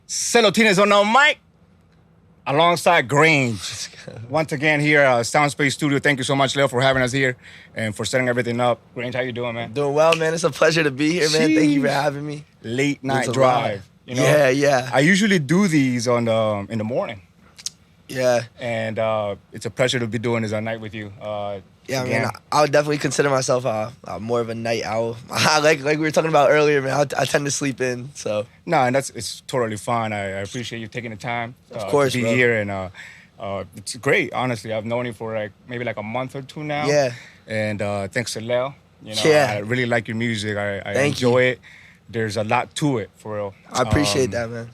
Celotines on the mic alongside Grange. Once again here at Soundspace Studio. Thank you so much, Leo, for having us here and for setting everything up. Grange, how you doing, man? Doing well, man. It's a pleasure to be here, man. Thank you for having me. Late night drive. You know? Yeah. I usually do these on in the morning. Yeah. And it's a pleasure to be doing this at night with you. Yeah, man. I would definitely consider myself more of a night owl. like we were talking about earlier, man. I tend to sleep in, so. No, and it's totally fine. I appreciate you taking the time of course, to be bro. here, and it's great. Honestly, I've known you for maybe a month or two now. Yeah. And thanks to Leo, Yeah. I really like your music. I Thank enjoy you. it. There's a lot to it, for real. I appreciate that, man.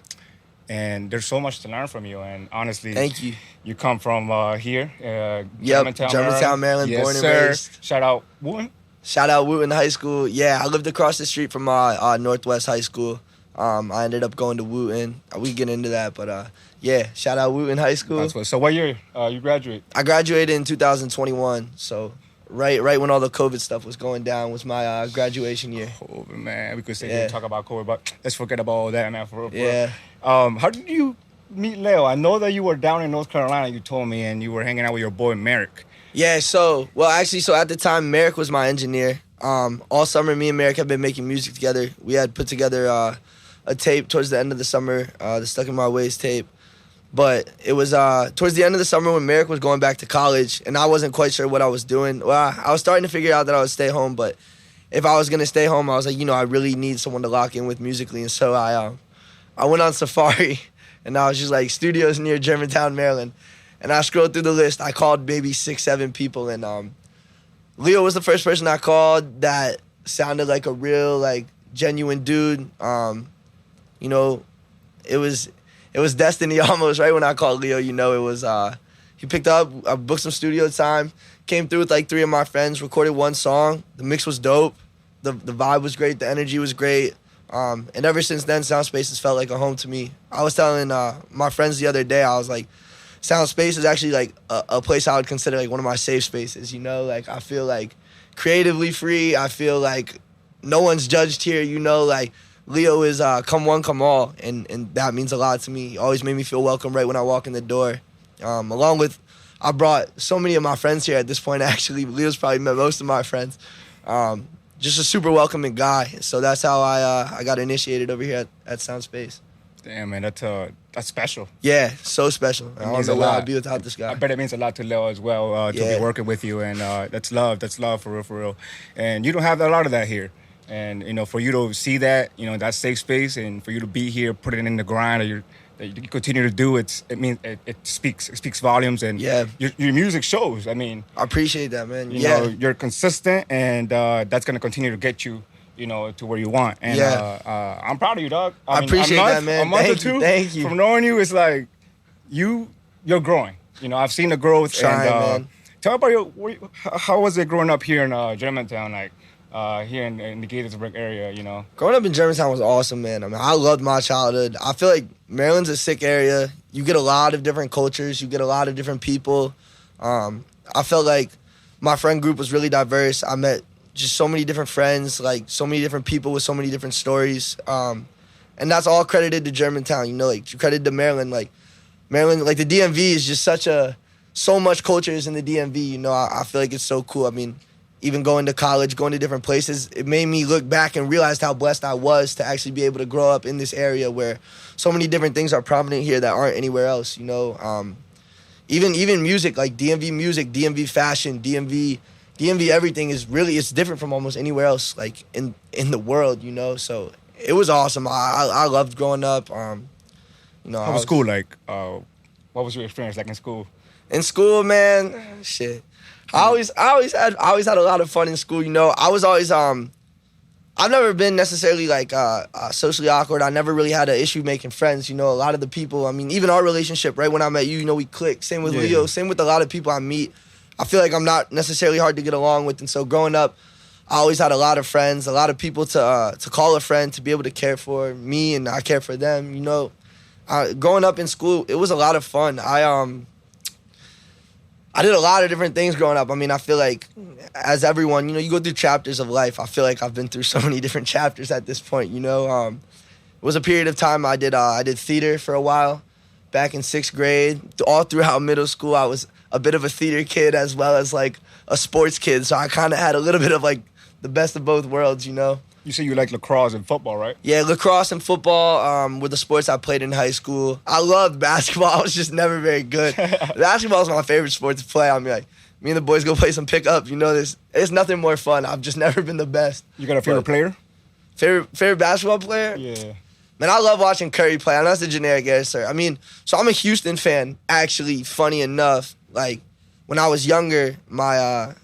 And there's so much to learn from you. And honestly, Thank you. You come from here, Yep, Germantown, Maryland, yes, born and sir. raised. Shout out Wooten. Shout out Wooten High School. Yeah, I lived across the street from Northwest High School. I ended up going to Wooten. We get into that, but yeah, shout out Wooten High School. So what year you graduate? I graduated in 2021, so right when all the COVID stuff was going down was my graduation year. Oh, man, we could sit here and talk about COVID, but let's forget about all that, man. For real. Yeah. How did you meet Leo? I know that you were down in North Carolina, you told me, and you were hanging out with your boy Merrick. Yeah, so at the time, Merrick was my engineer. All summer, me and Merrick have been making music together. We had put together a tape towards the end of the summer, the Stuck in My Ways tape. But it was towards the end of the summer when Merrick was going back to college, and I wasn't quite sure what I was doing. Well, I was starting to figure out that I would stay home, but if I was going to stay home, I was like, I really need someone to lock in with musically. And so I went on Safari, and I was just like, studios near Germantown, Maryland. And I scrolled through the list. I called maybe 6-7 people, and Leo was the first person I called that sounded like a real, genuine dude. It was destiny almost, right? When I called Leo, it was, he picked up, I booked some studio time, came through with 3 of my friends, recorded one song. The mix was dope. The vibe was great. The energy was great. And ever since then, Soundspace has felt like a home to me. I was telling my friends the other day, I was like, Soundspace is actually a place I would consider one of my safe spaces, I feel creatively free. I feel like no one's judged here, Leo is come one, come all, and that means a lot to me. He always made me feel welcome right when I walk in the door. Along with, I brought so many of my friends here at this point, actually. Leo's probably met most of my friends. Just a super welcoming guy. So that's how I got initiated over here at Soundspace. Damn, man, that's special. Yeah, so special. I don't know where I'd be without this guy. I bet it means a lot to Leo as well, to be working with you, and that's love for real. And you don't have a lot of that here. And, for you to see that, that safe space, and for you to be here, put it in the grind, that you continue to do, it speaks volumes, and your music shows. I mean, I appreciate that, man. You're consistent, and that's going to continure to get you, to where you want. And I'm proud of you, dog. I appreciate that, man. A month or two thank you. From knowing you, it's like you're growing. I've seen the growth. Trying, man. Tell me about how was it growing up here in Germantown, here in the Gaithersburg area, Growing up in Germantown was awesome, man. I mean, I loved my childhood. I feel like Maryland's a sick area. You get a lot of different cultures. You get a lot of different people. I felt like my friend group was really diverse. I met just so many different friends, so many different people with so many different stories. And that's all credited to Germantown, credited to Maryland. Maryland, the DMV is just so much culture is in the DMV, I feel like it's so cool. I mean, even going to college, going to different places, it made me look back and realize how blessed I was to actually be able to grow up in this area where so many different things are prominent here that aren't anywhere else, Even music, DMV music, DMV fashion, DMV everything it's different from almost anywhere else, in the world, So it was awesome. I loved growing up. How was school like? What was your experience like in school? In school, man, shit. I always had a lot of fun in school. I was always I've never been necessarily socially awkward. I never really had an issue making friends. A lot of the people. I mean, even our relationship. Right when I met you, we clicked. Same with Leo. Same with a lot of people I meet. I feel like I'm not necessarily hard to get along with, and so growing up, I always had a lot of friends, a lot of people to call a friend, to be able to care for me, and I care for them. Growing up in school, it was a lot of fun. I did a lot of different things growing up. I mean, I feel like, as everyone, you go through chapters of life. I feel like I've been through so many different chapters at this point, was a period of time I did theater for a while, back in 6th grade. All throughout middle school, I was a bit of a theater kid as well as like a sports kid. So I kind of had a little bit of like the best of both worlds, you know. You say you like lacrosse and football, right? Yeah, lacrosse and football were the sports I played in high school. I loved basketball. I was just never very good. Basketball is my favorite sport to play. I mean, like, me and the boys go play some pickup. You know, it's nothing more fun. I've just never been the best. You got a favorite player? Favorite basketball player? Yeah. Man, I love watching Curry play. I know that's a generic answer. I mean, so I'm a Houston fan, actually, funny enough. Like, when I was younger, my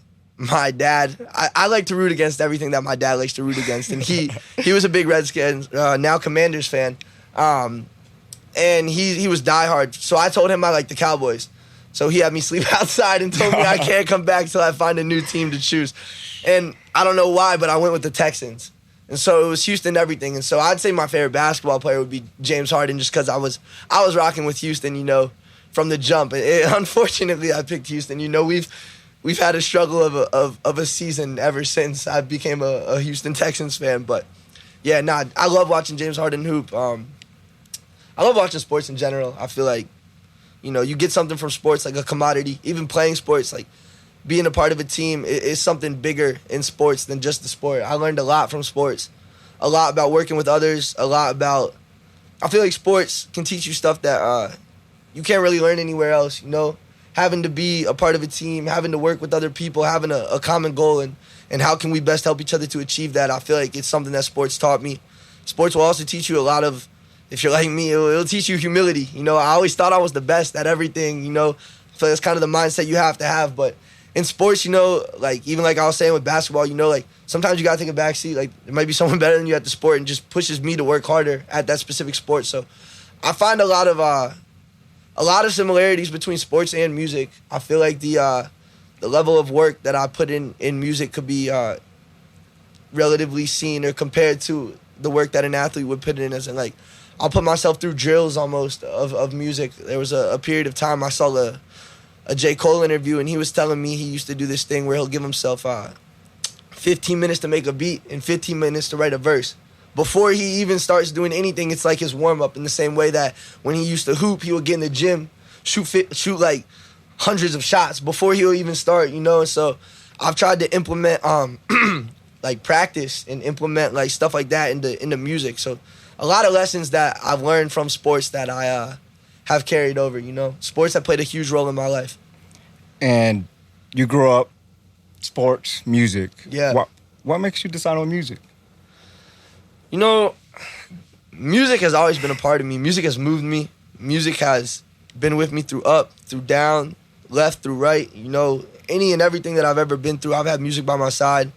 dad, I like to root against everything that my dad likes to root against. And he was a big Redskins, now Commanders fan. And he was diehard. So I told him I like the Cowboys. So he had me sleep outside and told me I can't come back till I find a new team to choose. And I don't know why, but I went with the Texans. And so it was Houston everything. And so I'd say my favorite basketball player would be James Harden, just because I was rocking with Houston, you know, from the jump. Unfortunately, I picked Houston. You know, we've had a struggle of a season ever since I became a Houston Texans fan. But yeah, I love watching James Harden hoop. I love watching sports in general. I feel like, you know, you get something from sports, like a commodity. Even playing sports, like being a part of a team is something bigger in sports than just the sport. I learned a lot from sports, a lot about working with others, a lot about, I feel like sports can teach you stuff that you can't really learn anywhere else, you know? Having to be a part of a team, having to work with other people, having a common goal, and how can we best help each other to achieve that. I feel like it's something that sports taught me. Sports will also teach you a lot of, if you're like me, it'll teach you humility. You know, I always thought I was the best at everything, you know. I feel like that's kind of the mindset you have to have. But in sports, you know, like even like I was saying with basketball, you know, like sometimes you got to take a back seat. Like there might be someone better than you at the sport and just pushes me to work harder at that specific sport. So I find a lot of similarities between sports and music. I feel like the level of work that I put in music could be relatively seen or compared to the work that an athlete would put in as in like, I'll put myself through drills almost of music. There was a period of time I saw a J. Cole interview, and he was telling me he used to do this thing where he'll give himself 15 minutes to make a beat and 15 minutes to write a verse. Before he even starts doing anything, it's like his warm-up, in the same way that when he used to hoop, he would get in the gym, shoot like hundreds of shots before he'll even start, you know? So I've tried to implement like practice and implement like stuff like that into music. So a lot of lessons that I've learned from sports that I have carried over, you know. Sports have played a huge role in my life. And you grew up sports, music. Yeah. What makes you decide on music? You know, music has always been a part of me. Music has moved me. Music has been with me through up, through down, left, through right. You know, any and everything that I've ever been through, I've had music by my side.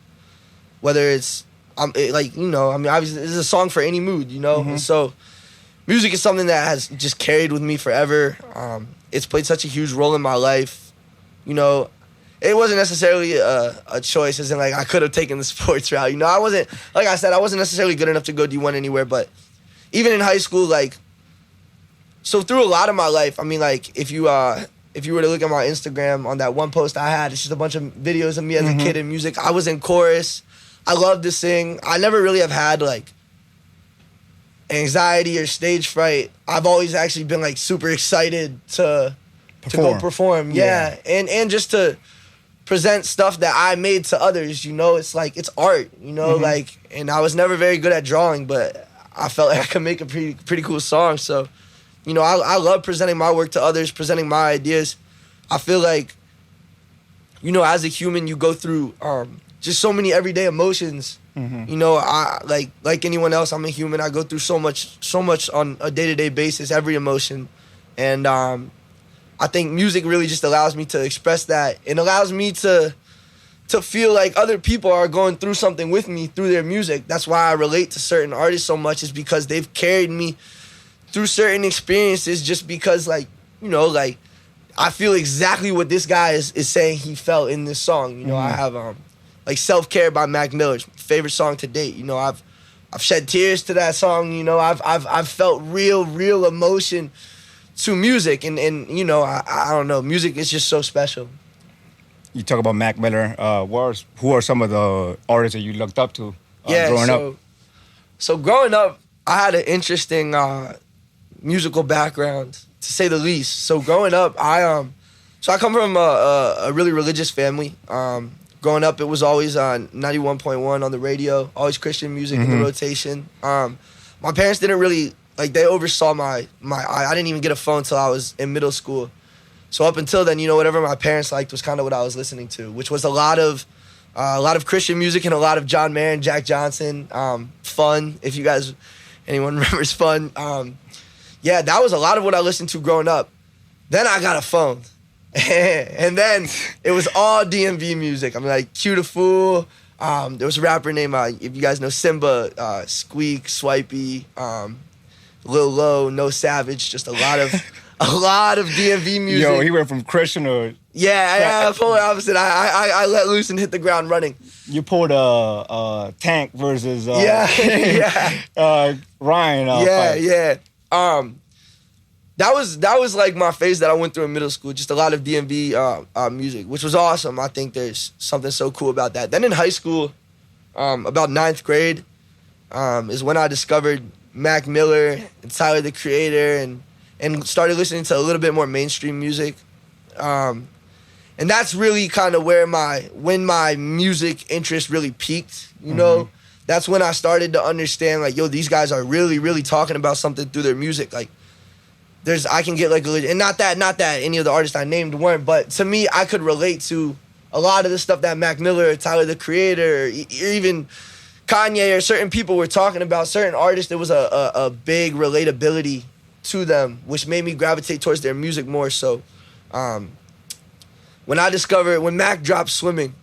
Whether it's, like, you know, I mean, obviously, this is a song for any mood, you know? Mm-hmm. And so music is something that has just carried with me forever. It's played such a huge role in my life. You know, it wasn't necessarily a choice, as in, like, I could have taken the sports route. You know, I wasn't, like I said, I wasn't necessarily good enough to go D1 anywhere, but even in high school, like, so through a lot of my life, I mean, like, if you were to look at my Instagram, on that one post I had, it's just a bunch of videos of me as a kid in music. I was in chorus. I loved to sing. I never really have had, like, anxiety or stage fright. I've always actually been, like, super excited to go perform. Yeah. And just to present stuff that I made to others, you know? It's like, it's art, you know? Like, and I was never very good at drawing, but I felt like I could make a pretty cool song. So, you know, I love presenting my work to others, presenting my ideas. I feel like, you know, as a human, you go through just so many everyday emotions. You know, I like anyone else, I'm a human. I go through so much on a day-to-day basis, every emotion. And I think music really just allows me to express that. It allows me to feel like other people are going through something with me through their music. That's why I relate to certain artists so much, is because they've carried me through certain experiences, just because, like, you know, like, I feel exactly what this guy is saying he felt in this song. You know, I have like Self-Care by Mac Miller's favorite song to date. You know, I've shed tears to that song. You know, I've felt real emotion to music, and you know, I don't know, music is just so special. You talk about Mac Miller. Who are some of the artists that you looked up to growing up? So growing up, I had an interesting musical background, to say the least. So growing up, I come from a really religious family. Growing up, it was always on 91.1 on the radio, always Christian music in the rotation. My parents didn't really, like, they oversaw I didn't even get a phone until I was in middle school. So up until then, whatever my parents liked was kind of what I was listening to, which was a lot of Christian music and a lot of John Mayer, Jack Johnson, Fun, if anyone remembers Fun. Yeah, that was a lot of what I listened to growing up. Then I got a phone. And then it was all DMV music. I mean, like, Q the Fool. There was a rapper named, if you guys know Simba, Squeak, Swipey, Lil Low, No Savage, just a lot of DMV music. Yo, he went from Christian to... Yeah, polar opposite. I let loose and hit the ground running. You pulled a Tank versus Ryan. Yeah. That was like my phase that I went through in middle school. Just a lot of DMV music, which was awesome. I think there's something so cool about that. Then in high school, about 9th grade, is when I discovered Mac Miller and Tyler the Creator and started listening to a little bit more mainstream music. And that's really kind of when my music interest really peaked, you know? That's when I started to understand, like, yo, these guys are really, really talking about something through their music. Like, I can get, like, and not that any of the artists I named weren't, but to me, I could relate to a lot of the stuff that Mac Miller, or Tyler the Creator, or even Kanye, or certain people were talking about, certain artists. There was a big relatability to them, which made me gravitate towards their music more so. When Mac dropped Swimming,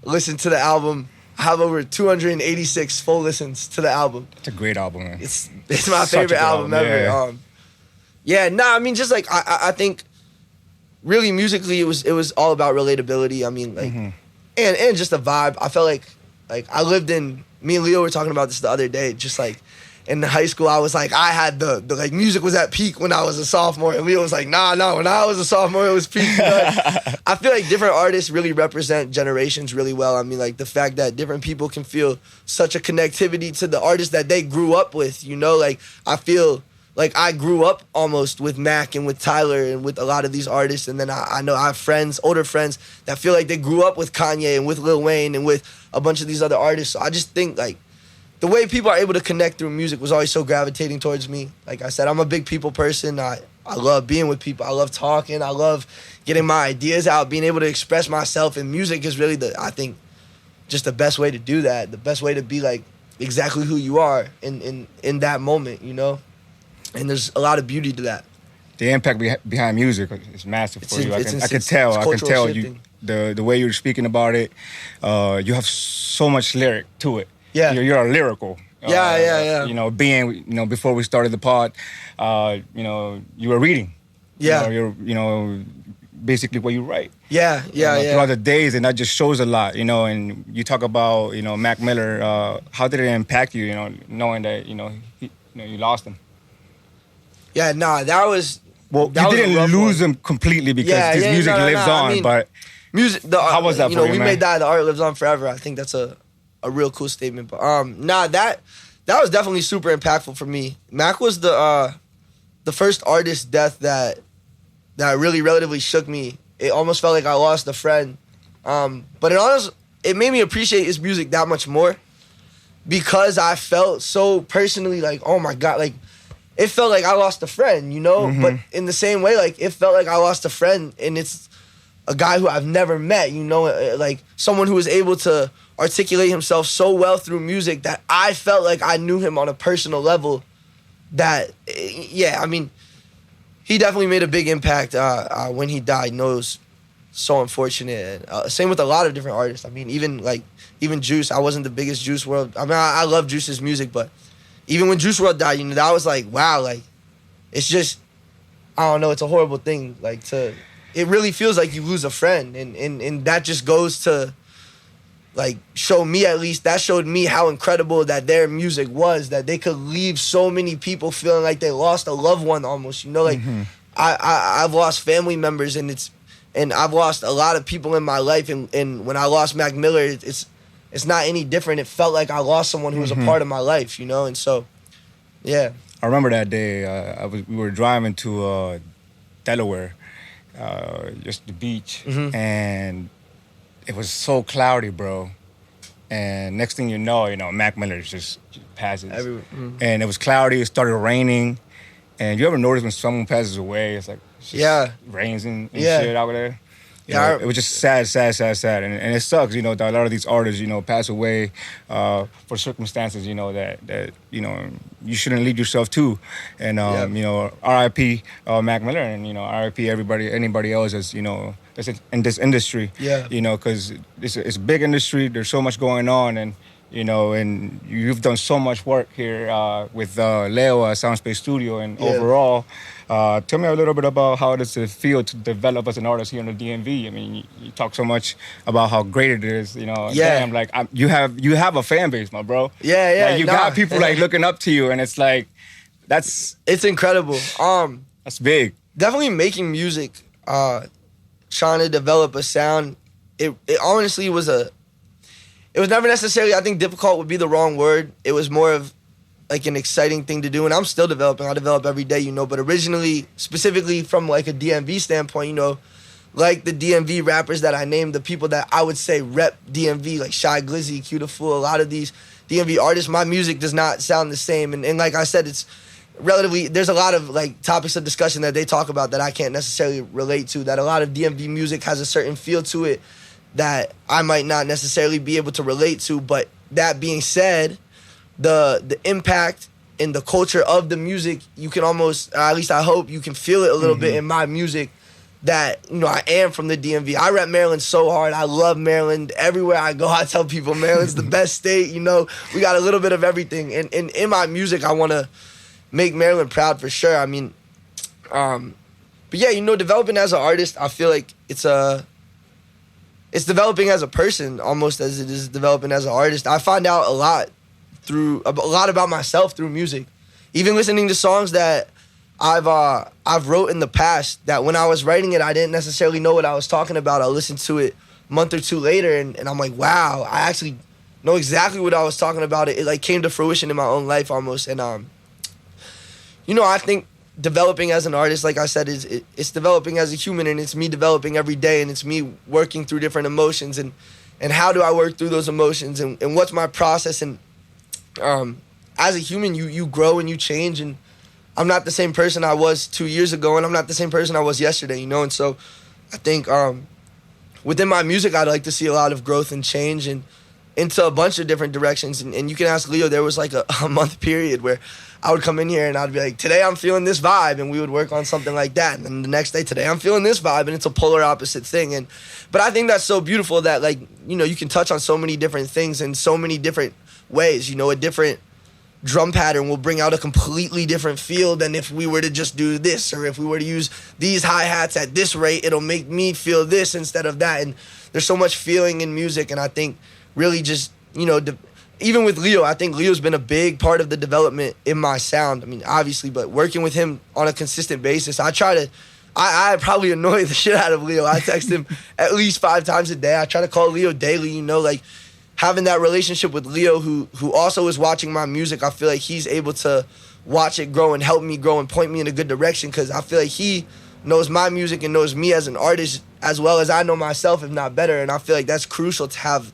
listened to the album. I have over 286 full listens to the album. It's a great album, man. It's my favorite album ever. I mean, just like I think really musically it was all about relatability. I mean, like and just the vibe. I felt like me and Leo were talking about this the other day, just like in high school, I was like, I had the like music was at peak when I was a sophomore, and Leo was like, nah, when I was a sophomore, it was peak. I feel like different artists really represent generations really well. I mean, like the fact that different people can feel such a connectivity to the artists that they grew up with, like I feel like I grew up almost with Mac and with Tyler and with a lot of these artists, and then I know I have older friends that feel like they grew up with Kanye and with Lil Wayne and with a bunch of these other artists. So I just think like the way people are able to connect through music was always so gravitating towards me. Like I said, I'm a big people person. I love being with people. I love talking. I love getting my ideas out, being able to express myself. And music is really I think, just the best way to do that. The best way to be like exactly who you are in that moment, And there's a lot of beauty to that. The impact behind music is massive for you. I can tell you the way you're speaking about it. You have so much lyric to it. Yeah, you're lyrical. Yeah. Being, before we started the pod, you were reading. Yeah. You're basically what you write. Yeah. Throughout the days, and that just shows a lot, And you talk about, Mac Miller. How did it impact you, knowing that, you lost him? Yeah, that was... Well, you didn't lose him completely because his music lives on, I mean, but... Music, how was that for you, we man? may die, the art lives on forever. I think that's a real cool statement. But that was definitely super impactful for me. Mac was the first artist death that really relatively shook me. It almost felt like I lost a friend. But it made me appreciate his music that much more because I felt so personally like, oh my God, like it felt like I lost a friend, But in the same way, like it felt like I lost a friend, and it's a guy who I've never met, like someone who was able to articulate himself so well through music that I felt like I knew him on a personal level. That, I mean, he definitely made a big impact when he died. It was so unfortunate. Same with a lot of different artists. I mean, even Juice. I wasn't the biggest Juice WRLD. I mean, I love Juice's music, but even when Juice WRLD died, that was like, wow, like, it's just, I don't know, it's a horrible thing. Like, it really feels like you lose a friend. And that just goes to, like, show me at least, that showed me how incredible that their music was, that they could leave so many people feeling like they lost a loved one almost, Like, I've lost family members, and I've lost a lot of people in my life, and when I lost Mac Miller, it's not any different. It felt like I lost someone who was a part of my life, And so Yeah. I remember that day. We were driving to Delaware, just the beach, and it was so cloudy, bro. And next thing you know, Mac Miller just passes. And it was cloudy. It started raining. And you ever notice when someone passes away, it's like it's just rains and shit out there. You know, it was just sad. And it sucks, that a lot of these artists, pass away for circumstances, that you shouldn't lead yourself to. And, R.I.P. Mac Miller and, R.I.P. anybody else that's, that's in this industry. Yeah. Because it's a big industry. There's so much going on. And, and you've done so much work here with Leo Soundspace Studio and overall. Tell me a little bit about how does it feel to develop as an artist here in the DMV. I mean, you talk so much about how great it is, Damn, like you have a fan base, my bro. Yeah. Like, you got people like looking up to you, and it's like it's incredible. That's big. Definitely making music, trying to develop a sound. It honestly was it was never necessarily, I think difficult would be the wrong word. It was more of like an exciting thing to do, and I'm still developing. I develop every day, but originally, specifically from like a DMV standpoint, like the DMV rappers that I named, the people that I would say rep DMV, like Shy Glizzy, Q the Fool, a lot of these DMV artists, my music does not sound the same. And like I said, it's relatively, there's a lot of like topics of discussion that they talk about that I can't necessarily relate to, that a lot of DMV music has a certain feel to it that I might not necessarily be able to relate to. But that being said, the impact and the culture of the music, you can almost, at least I hope, you can feel it a little bit in my music that, I am from the DMV. I rep Maryland so hard. I love Maryland. Everywhere I go, I tell people Maryland's the best state. We got a little bit of everything. And in my music, I want to make Maryland proud for sure. I mean, but yeah, developing as an artist, I feel like it's developing as a person almost as it is developing as an artist. I find out a lot about myself through music. Even listening to songs that I've wrote in the past, that when I was writing it, I didn't necessarily know what I was talking about. I'll listen to it a month or two later, and I'm like, wow, I actually know exactly what I was talking about. It like came to fruition in my own life almost. And I think developing as an artist, like I said, it's developing as a human, and it's me developing every day, and it's me working through different emotions, and how do I work through those emotions, and what's my process. And as a human, you grow and you change, and I'm not the same person I was 2 years ago, and I'm not the same person I was yesterday, and so I think within my music, I'd like to see a lot of growth and change and into a bunch of different directions. And you can ask Leo, there was like a month period where I would come in here and I'd be like, today I'm feeling this vibe, and we would work on something like that. And then the next day, today I'm feeling this vibe, and it's a polar opposite thing. But I think that's so beautiful that, like, you can touch on so many different things in so many different ways. A different drum pattern will bring out a completely different feel than if we were to just do this, or if we were to use these hi-hats at this rate, it'll make me feel this instead of that. And there's so much feeling in music, and I think really just, even with Leo, I think Leo's been a big part of the development in my sound. I mean, obviously, but working with him on a consistent basis, I probably annoy the shit out of Leo. I text him at least 5 times a day. I try to call Leo daily, like having that relationship with Leo, who also is watching my music. I feel like he's able to watch it grow and help me grow and point me in a good direction, because I feel like he knows my music and knows me as an artist as well as I know myself, if not better. And I feel like that's crucial to have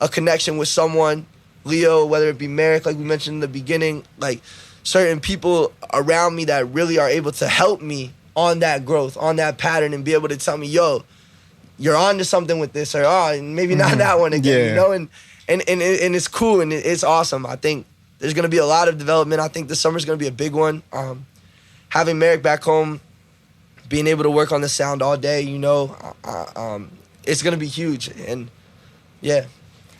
a connection with someone, Leo, whether it be Merrick, like we mentioned in the beginning, like certain people around me that really are able to help me on that growth, on that pattern, and be able to tell me, yo, you're on to something with this, or maybe not that one again, and it's cool, and it's awesome. I think there's going to be a lot of development. I think this summer's going to be a big one. Having Merrick back home, being able to work on the sound all day, it's going to be huge. And yeah.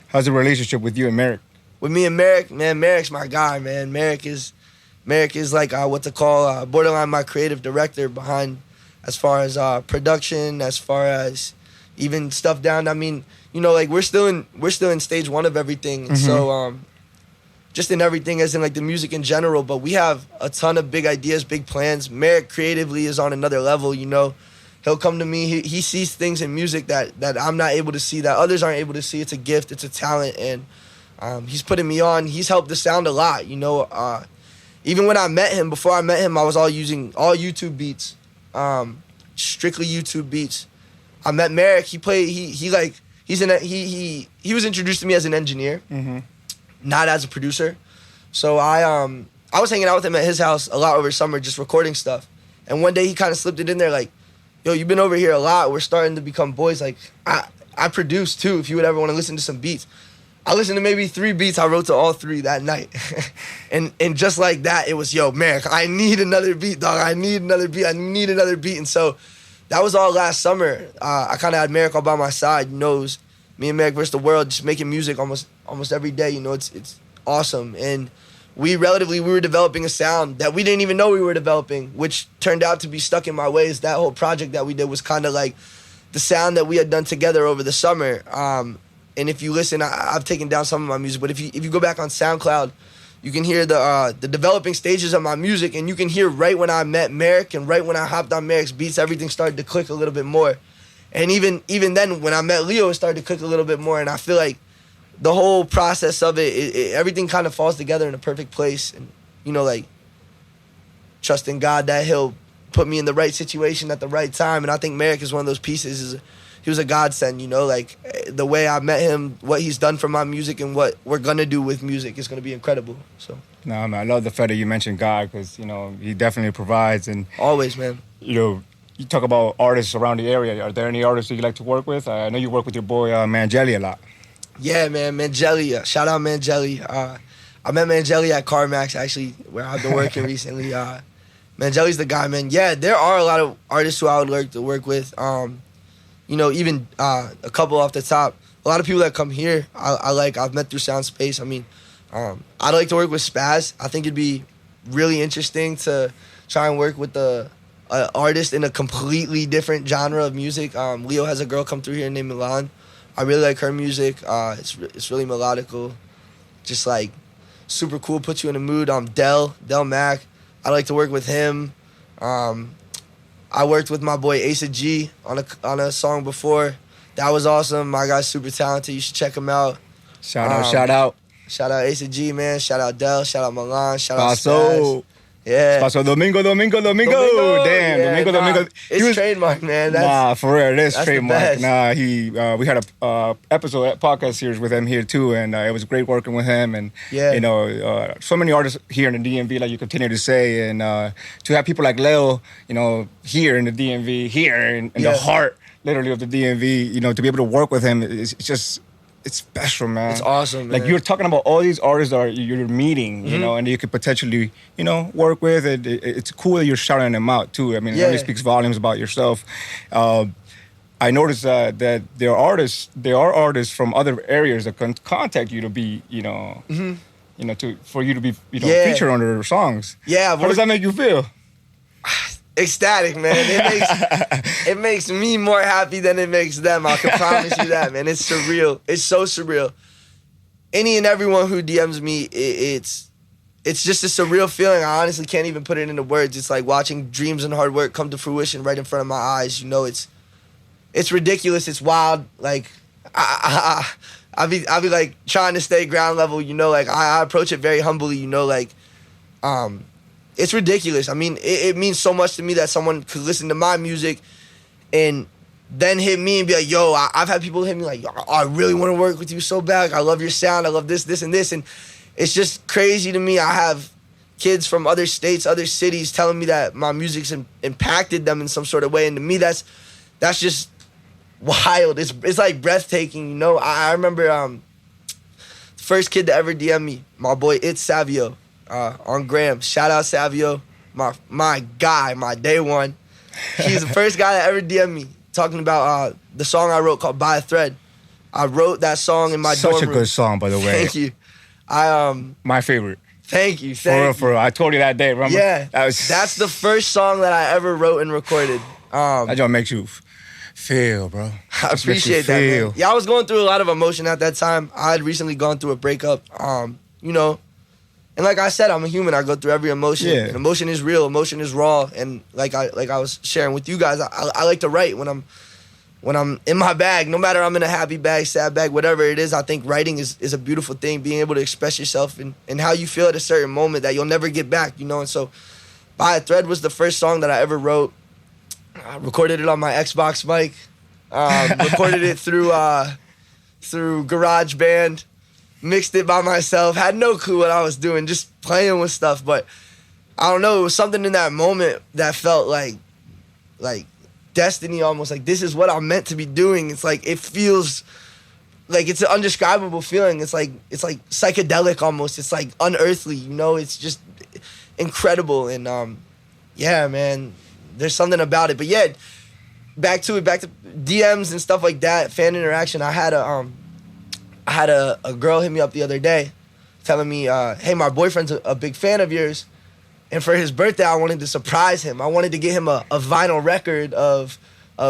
How's the relationship with you and Merrick? With me and Merrick, man, Merrick's my guy, man. Merrick is like borderline my creative director behind, as far as production, as far as even stuff down. I mean, like we're still in stage one of everything. And so just in everything, as in like the music in general, but we have a ton of big ideas, big plans. Merrick creatively is on another level, He'll come to me. He sees things in music that I'm not able to see, that others aren't able to see. It's a gift. It's a talent. And he's putting me on. He's helped the sound a lot, even when I met him, before I met him, I was using all YouTube beats, strictly YouTube beats. I met Merrick. He was introduced to me as an engineer, not as a producer. So I was hanging out with him at his house a lot over summer, just recording stuff. And one day he kind of slipped it in there like, yo, you've been over here a lot. We're starting to become boys. Like, I produce too, if you would ever want to listen to some beats. I listened to maybe 3 beats. I wrote to all 3 that night. and just like that, it was, yo, Merrick, I need another beat, dog. I need another beat. And so that was all last summer. I kind of had Merrick all by my side. You know, it was me and Merrick versus the world, just making music almost every day. You know, it's awesome. And we were developing a sound that we didn't even know we were developing, which turned out to be Stuck in My Ways. That whole project that we did was kind of like the sound that we had done together over the summer. And if you listen, I've taken down some of my music, but if you go back on SoundCloud, you can hear the developing stages of my music, and you can hear right when I met Merrick and right when I hopped on Merrick's beats, everything started to click a little bit more. And even then, when I met Leo, it started to click a little bit more, and I feel like the whole process of it, everything kind of falls together in a perfect place. And, you know, like, trusting God that he'll put me in the right situation at the right time. And I think Merrick is one of those pieces. He was a godsend, you know, like the way I met him, what he's done for my music and what we're going to do with music is going to be incredible. So, no, man, I love the fact that you mentioned God because, you know, he definitely provides. And always, man. You know, you talk about artists around the area. Are there any artists that you like to work with? I know you work with your boy Mangeli a lot. Yeah, man, Mangeli. Shout out Mangeli. I met Mangeli at CarMax, actually, where I've been working recently. Mangeli's the guy, man. Yeah, there are a lot of artists who I would like to work with. You know, even a couple off the top. A lot of people that come here, I've met through Sound Space. I mean, I'd like to work with Spaz. I think it'd be really interesting to try and work with the artist in a completely different genre of music. Leo has a girl come through here named Milan. I really like her music. It's really melodical, just like super cool. Puts you in a mood. Del Mac. I like to work with him. I worked with my boy Asa G on a song before. That was awesome. My guy's super talented. You should check him out. Shout out. Shout out Asa G, man. Shout out Del. Shout out Milan. Shout out Spaz. Spaz. Yeah. Paso Domingo. Damn, yeah, Domingo. It's trademark, man. Nah, for real, it is trademark. Nah, we had a podcast series with him here too, and it was great working with him. And you know, so many artists here in the DMV, like you continue to say, and to have people like Leo, you know, here in the DMV, here in the heart, literally, of the DMV, you know, to be able to work with him, it's special, man. It's awesome, man. Like, you're talking about all these artists that you're meeting, you know, and you could potentially, you know, work with. It's cool that you're shouting them out, too. I mean, it really speaks volumes about yourself. I noticed that there are artists from other areas that can contact you to be, you know, for you to be, you know, featured on their songs. Yeah. How does that make you feel? Ecstatic, man. It makes me more happy than it makes them. I can promise you that, man. It's surreal. It's so surreal. Any and everyone who DMs me, it's just a surreal feeling. I honestly can't even put it into words. It's like watching dreams and hard work come to fruition right in front of my eyes. You know, it's ridiculous. It's wild. Like I'll be like trying to stay ground level. You know, like I approach it very humbly. You know, like it's ridiculous. I mean, it means so much to me that someone could listen to my music and then hit me and be like, yo, I've had people hit me like, yo, I really want to work with you so bad. Like, I love your sound. I love this, and this. And it's just crazy to me. I have kids from other states, other cities telling me that my music's impacted them in some sort of way. And to me, that's just wild. It's like breathtaking, you know? I remember the first kid to ever DM me, my boy, It's Savio. On Graham. Shout out Savio, my guy, my day one. He's the first guy that ever DM'd me talking about the song I wrote called By a Thread. I wrote that song in my dorm room. Such a good song, by the way. Thank you. My favorite. Thank you. For real. I told you that day, remember? Yeah. That's the first song that I ever wrote and recorded. That just makes you feel, bro. I appreciate that, man. Yeah, I was going through a lot of emotion at that time. I had recently gone through a breakup. You know, and like I said, I'm a human. I go through every emotion. Yeah. And emotion is real. Emotion is raw. And like I was sharing with you guys, I like to write when I'm when I'm in my bag, no matter I'm in a happy bag, sad bag, whatever it is, I think writing is a beautiful thing, being able to express yourself and how you feel at a certain moment that you'll never get back, you know? And so By a Thread was the first song that I ever wrote. I recorded it on my Xbox mic, recorded it through GarageBand, mixed it by myself, had no clue what I was doing, just playing with stuff. But I don't know, it was something in that moment that felt like destiny almost, like this is what I'm meant to be doing. It's like, it feels like it's an undescribable feeling. It's like psychedelic almost. It's like unearthly, you know? It's just incredible. And yeah, man, there's something about it. But yeah, back to DMs and stuff like that, fan interaction. I had a girl hit me up the other day telling me, hey, my boyfriend's a big fan of yours. And for his birthday, I wanted to surprise him. I wanted to get him a vinyl record of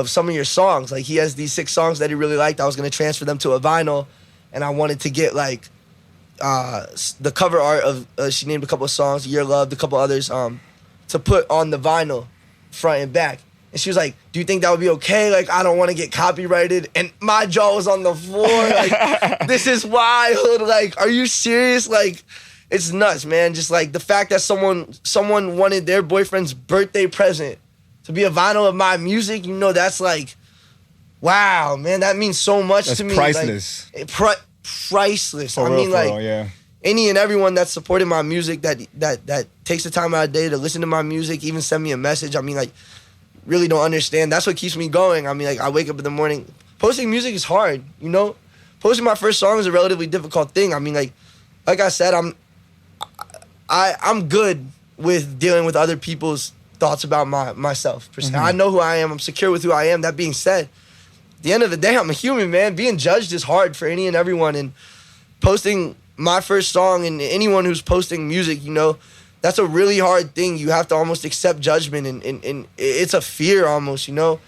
some of your songs. Like, he has these 6 songs that he really liked. I was going to transfer them to a vinyl. And I wanted to get, like, the cover art of, she named a couple of songs, Your Love, a couple others, to put on the vinyl, front and back. And she was like, do you think that would be okay? Like, I don't want to get copyrighted. And my jaw was on the floor. Like, this is wild. Like, are you serious? Like, it's nuts, man. Just like the fact that someone wanted their boyfriend's birthday present to be a vinyl of my music, you know, that's like, wow, man, that means so much to me. Priceless. Like, priceless. For I real, mean, like, yeah. Any and everyone that's supporting my music, that takes the time out of the day to listen to my music, even send me a message. I mean, like, really don't understand. That's what keeps me going. I mean, like, I wake up in the morning. Posting music is hard, you know? Posting my first song is a relatively difficult thing. I mean, like I said, I'm good with dealing with other people's thoughts about myself. Mm-hmm. I know who I am. I'm secure with who I am. That being said, at the end of the day, I'm a human, man. Being judged is hard for any and everyone. And posting my first song and anyone who's posting music, you know, that's a really hard thing. You have to almost accept judgment, and it's a fear almost, you know.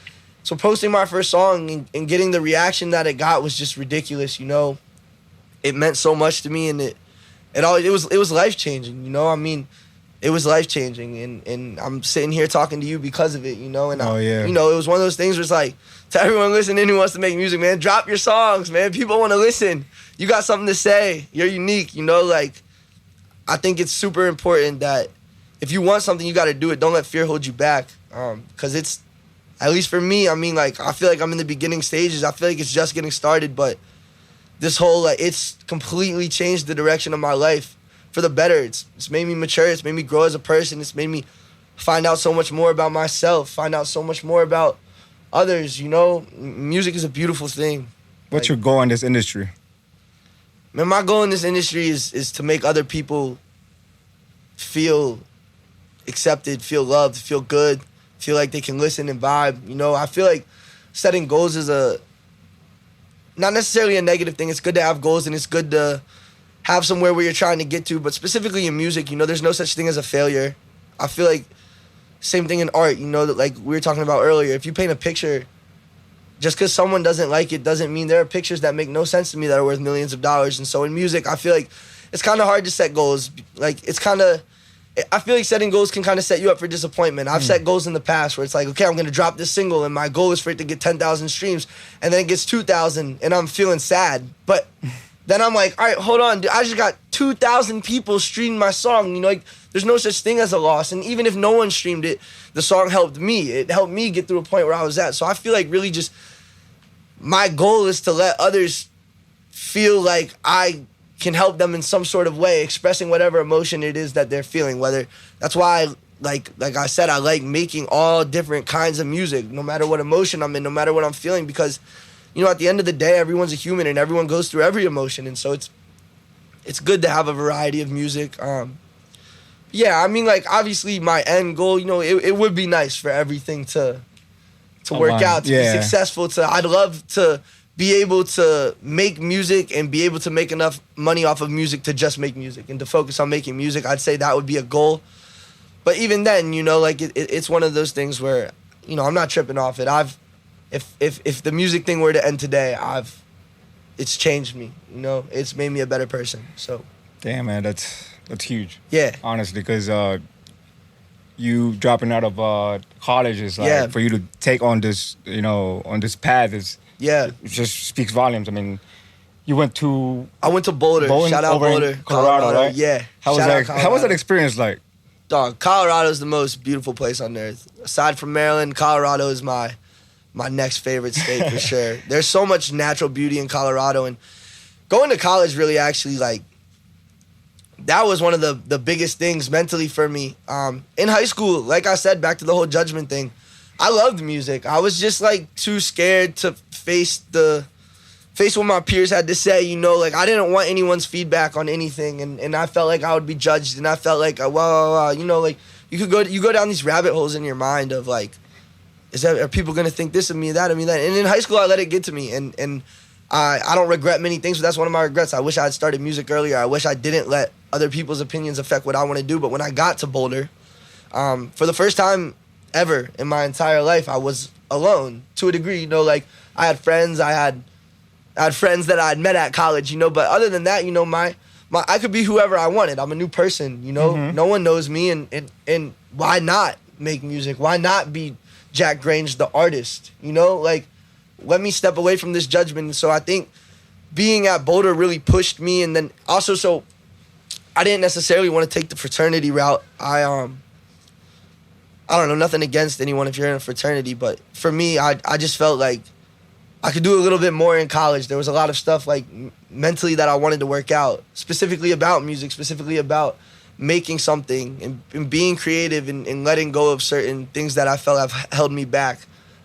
So posting my first song and getting the reaction that it got was just ridiculous, you know. It meant so much to me, and it was life-changing, you know. I mean, it was life-changing, and I'm sitting here talking to you because of it, you know. And you know, it was one of those things where it's like, to everyone listening who wants to make music, man, drop your songs, man. People want to listen. You got something to say. You're unique, you know. Like, I think it's super important that if you want something, you got to do it. Don't let fear hold you back, because it's, at least for me, I mean, like, I feel like I'm in the beginning stages. I feel like it's just getting started, but this whole, like, it's completely changed the direction of my life for the better. It's made me mature. It's made me grow as a person. It's made me find out so much more about myself, find out so much more about others, you know. Music is a beautiful thing. What's your goal in this industry? Man, my goal in this industry is to make other people feel accepted, feel loved, feel good, feel like they can listen and vibe. You know, I feel like setting goals is not necessarily a negative thing. It's good to have goals, and it's good to have somewhere where you're trying to get to. But specifically in music, you know, there's no such thing as a failure. I feel like same thing in art, you know, that, like we were talking about earlier. If you paint a picture, just because someone doesn't like it doesn't mean there are pictures that make no sense to me that are worth millions of dollars. And so in music, I feel like it's kind of hard to set goals. Like, I feel like setting goals can kind of set you up for disappointment. I've set goals in the past where it's like, okay, I'm going to drop this single and my goal is for it to get 10,000 streams, and then it gets 2,000 and I'm feeling sad. But then I'm like, all right, hold on, dude, I just got 2,000 people streamed my song. You know, like, there's no such thing as a loss. And even if no one streamed it, the song helped me. It helped me get through a point where I was at. So I feel like really just my goal is to let others feel like I can help them in some sort of way, expressing whatever emotion it is that they're feeling. Whether that's why, like I said, I like making all different kinds of music, no matter what emotion I'm in, no matter what I'm feeling, because, you know, at the end of the day, everyone's a human and everyone goes through every emotion, and so it's good to have a variety of music. Yeah, I mean, like, obviously my end goal, you know, it would be nice for everything to work out, to be successful. I'd love to be able to make music and be able to make enough money off of music to just make music and to focus on making music. I'd say that would be a goal. But even then, you know, like, it's one of those things where, you know, I'm not tripping off it. If the music thing were to end today, it's changed me, you know. It's made me a better person. So, damn, man, that's huge. Yeah. Honestly, because you dropping out of college is like for you to take on this, on this path is it just speaks volumes. I mean, I went to Boulder. Shout out Boulder, Colorado, right? Yeah. How was that experience like? Dog, Colorado is the most beautiful place on earth. Aside from Maryland, Colorado is my next favorite state for sure. There's so much natural beauty in Colorado, and going to college really actually like that was one of the biggest things mentally for me. In high school, like I said, back to the whole judgment thing, I loved music. I was just like too scared to face what my peers had to say, like I didn't want anyone's feedback on anything, and I felt like I would be judged, and I felt like, like you go down these rabbit holes in your mind of like, are people gonna think this of me, that of me, that? And in high school, I let it get to me, and I don't regret many things, but that's one of my regrets. I wish I had started music earlier. I wish I didn't let other people's opinions affect what I want to do. But when I got to Boulder, for the first time ever in my entire life, I was alone to a degree. Like I had friends, I had friends that I had met at college, but other than that, my I could be whoever I wanted. I'm a new person, Mm-hmm. No one knows me, and why not make music? Why not be Jack Grange, the artist? Like, let me step away from this judgment. So I think being at Boulder really pushed me, and then also, so I didn't necessarily want to take the fraternity route. I don't know, nothing against anyone if you're in a fraternity, but for me, I just felt like I could do a little bit more in college. There was a lot of stuff like mentally that I wanted to work out, specifically about music, specifically about making something and being creative and letting go of certain things that I felt have held me back.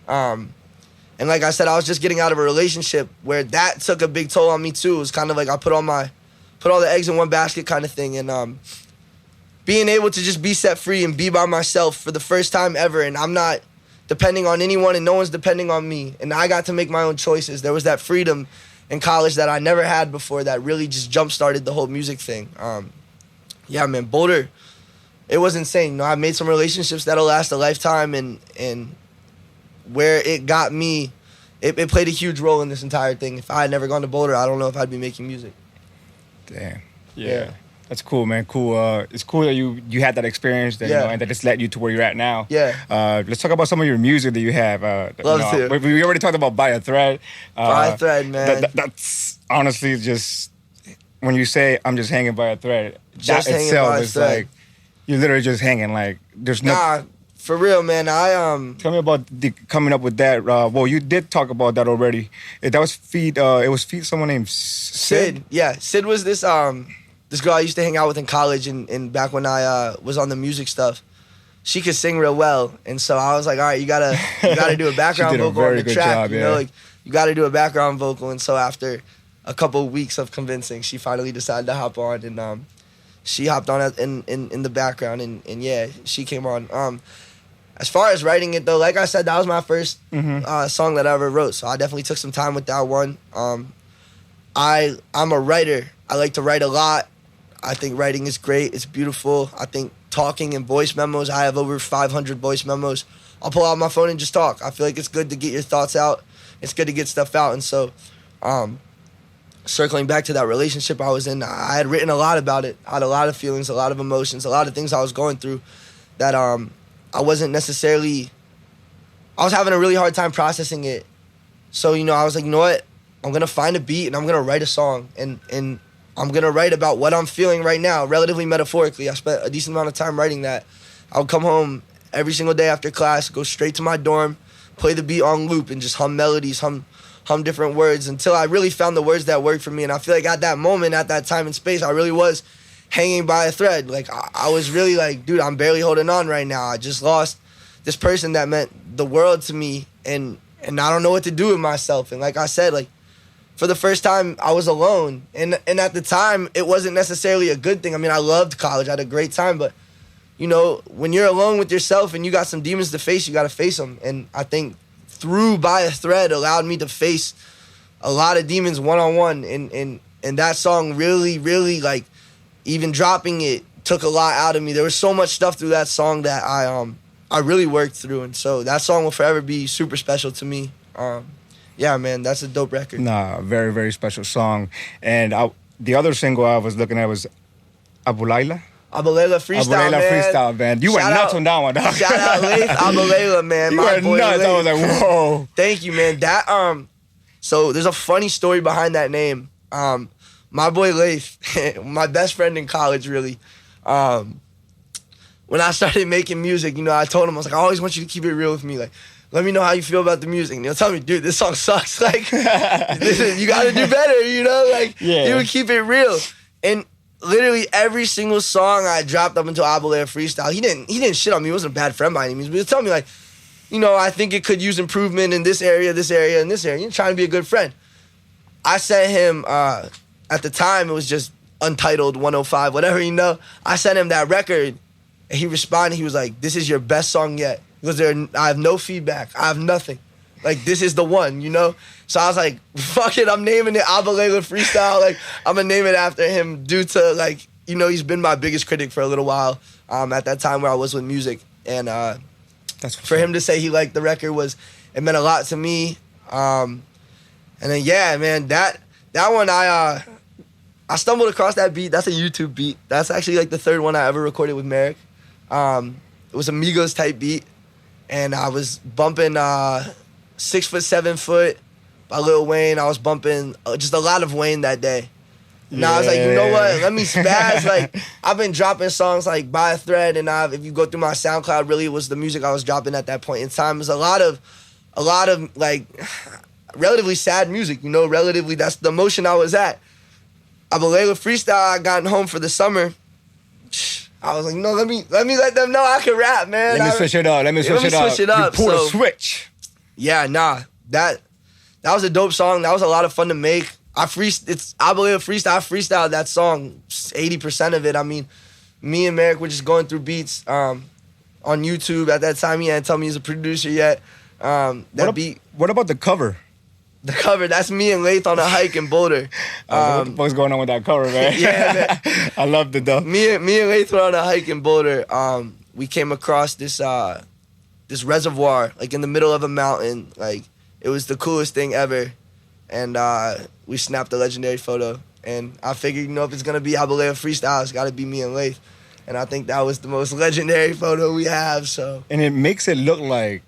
And like I said, I was just getting out of a relationship where that took a big toll on me too. It was kind of like I put all the eggs in one basket kind of thing. And being able to just be set free and be by myself for the first time ever, and I'm not depending on anyone and no one's depending on me, and I got to make my own choices. There was that freedom in college that I never had before that really just jump-started the whole music thing. Yeah, man, Boulder, it was insane. I made some relationships that'll last a lifetime, and where it got me, it played a huge role in this entire thing. If I had never gone to Boulder, I don't know if I'd be making music. Damn. Yeah. That's cool, man. Cool. It's cool that you had that experience that, and that it's led you to where you're at now. Yeah. Let's talk about some of your music that you have. Love to. We already talked about By a Thread. By a Thread, man. That's honestly just, when you say I'm just hanging by a thread, just that itself is like, you're literally just hanging. Like, there's no... Nah, for real, man. Tell me about coming up with that. Well, you did talk about that already. That was it was someone named Sid. Yeah, Sid was this girl I used to hang out with in college, and back when I was on the music stuff. She could sing real well, and so I was like, all right, you gotta do a background vocal on the track. Job, like you gotta do a background vocal. And so after a couple of weeks of convincing, she finally decided to hop on, and she hopped on in the background, and yeah, she came on. As far as writing it though, like I said, that was my first song that I ever wrote, so I definitely took some time with that one. I'm a writer. I like to write a lot. I think writing is great. It's beautiful. I think talking and voice memos, I have over 500 voice memos. I'll pull out my phone and just talk. I feel like it's good to get your thoughts out. It's good to get stuff out. And so circling back to that relationship I was in, I had written a lot about it. I had a lot of feelings, a lot of emotions, a lot of things I was going through that I wasn't necessarily... I was having a really hard time processing it. So, I was like, you know what? I'm going to find a beat and I'm going to write a song. And I'm going to write about what I'm feeling right now, relatively metaphorically. I spent a decent amount of time writing that. I would come home every single day after class, go straight to my dorm, play the beat on loop, and just hum melodies, hum different words until I really found the words that worked for me. And I feel like at that moment, at that time and space, I really was hanging by a thread. Like, I was really like, dude, I'm barely holding on right now. I just lost this person that meant the world to me, and I don't know what to do with myself. And like I said, like, for the first time, I was alone. And at the time, it wasn't necessarily a good thing. I mean, I loved college. I had a great time. But, when you're alone with yourself and you got some demons to face, you got to face them. And I think through By a Thread allowed me to face a lot of demons one-on-one. And that song really, really, like, even dropping it took a lot out of me. There was so much stuff through that song that I really worked through. And so that song will forever be super special to me. Yeah, man, that's a dope record. Nah, very, very special song. And the other single I was looking at was Abulaila. Abuela freestyle, Abuela man. freestyle, man. You went Shout nuts out- on that one, dog. Shout out Laith Abuela, man. You My went boy nuts. Laith. I was like, whoa. Thank you, man. That so there's a funny story behind that name. My boy Laith, my best friend in college, really. When I started making music, you know, I told him, I was like, I always want you to keep it real with me. Like, let me know how you feel about the music. And he'll tell me, dude, this song sucks. Like, you got to do better, you know? Like, he would keep it real. And literally every single song I dropped up until Abuela freestyle, he didn't shit on me. He wasn't a bad friend by any means. But he'll tell me, like, you know, I think it could use improvement in this area, and this area. You're trying to be a good friend. I sent him, at the time, it was just Untitled 105, whatever, you know. I sent him that record, and he responded. He was like, this is your best song yet. Because I have no feedback. I have nothing. Like, this is the one, you know? So I was like, fuck it, I'm naming it Abuela Freestyle. Like, I'm going to name it after him due to, like, you know, he's been my biggest critic for a little while at that time where I was with music. And That's for him to say he liked the record it meant a lot to me. And then, yeah, man, that one, I stumbled across that beat. That's a YouTube beat. That's actually, like, the third one I ever recorded with Merrick. It was a Migos type beat. And I was bumping 6 Foot, 7 Foot by Lil Wayne. I was bumping just a lot of Wayne that day. And I was like, you know what? Let me spaz. Like, I've been dropping songs like By a Thread, and if you go through my SoundCloud, really it was the music I was dropping at that point in time. It was a lot of like relatively sad music, you know, relatively that's the emotion I was at. Abuela freestyle, I got home for the summer. I was like, no, let me let them know I can rap, man. Let me switch it up. You pulled a switch. Yeah, nah. That was a dope song. That was a lot of fun to make. It's Abuela freestyle. I freestyled that song 80% of it. I mean, me and Merrick were just going through beats on YouTube. At that time, he hadn't told me he's a producer yet. What about the cover? The cover, that's me and Laith on a hike in Boulder. What the fuck's going on with that cover, man? Yeah, man. I loved it, though. Me and Laith were on a hike in Boulder. We came across this reservoir, like in the middle of a mountain. Like, it was the coolest thing ever. And we snapped a legendary photo. And I figured, you know, if it's going to be Abuela freestyle, it's got to be me and Laith. And I think that was the most legendary photo we have, so. And it makes it look like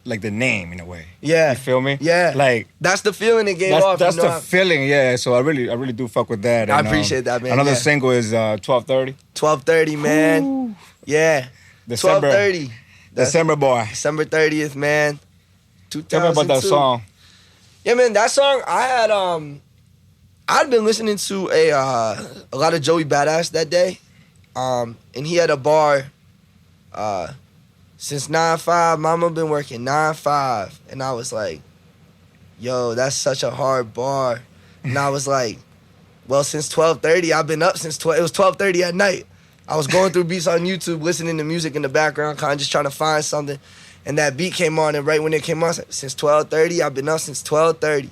the name in a way. Yeah. You feel me? Yeah. Like, that's the feeling it gave off. That's the feeling, yeah. So I really do fuck with that. I appreciate that, man. Another single is 12:30. 12:30, man. Ooh. Yeah. 12:30. December boy. December 30th, man. 2002. Tell me about that song. Yeah, man, that song I'd been listening to a lot of Joey Badass that day. And he had a bar since 9-5, mama been working 9-5. And I was like, yo, that's such a hard bar. And I was like, well, since 12:30, I've been up since it was 12:30 at night. I was going through beats on YouTube, listening to music in the background, kind of just trying to find something. And that beat came on, and right when it came on, I said, since 12:30, I've been up since 12:30.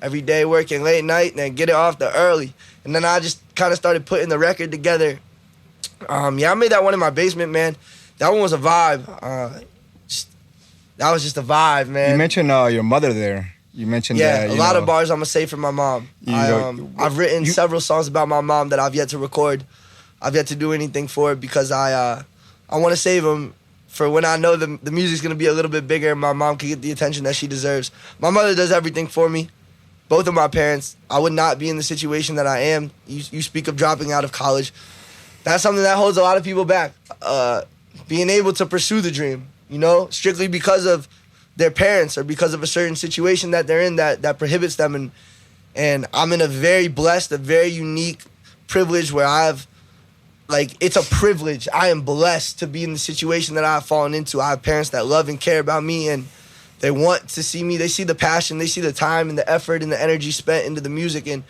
Every day working late night, and then get it off the early. And then I just kind of started putting the record together. I made that one in my basement, man. That one was a vibe. That was just a vibe, man. You mentioned your mother there. You mentioned a lot of bars I'm going to say for my mom. I've written several songs about my mom that I've yet to record. I've yet to do anything for it because I want to save them for when I know the music's going to be a little bit bigger and my mom can get the attention that she deserves. My mother does everything for me. Both of my parents. I would not be in the situation that I am. You speak of dropping out of college. That's something that holds a lot of people back. Being able to pursue the dream, you know, strictly because of their parents or because of a certain situation that they're in that prohibits them. And I'm in a very blessed, a very unique privilege where it's a privilege. I am blessed to be in the situation that I've fallen into. I have parents that love and care about me, and they want to see me. They see the passion. They see the time and the effort and the energy spent into the music. And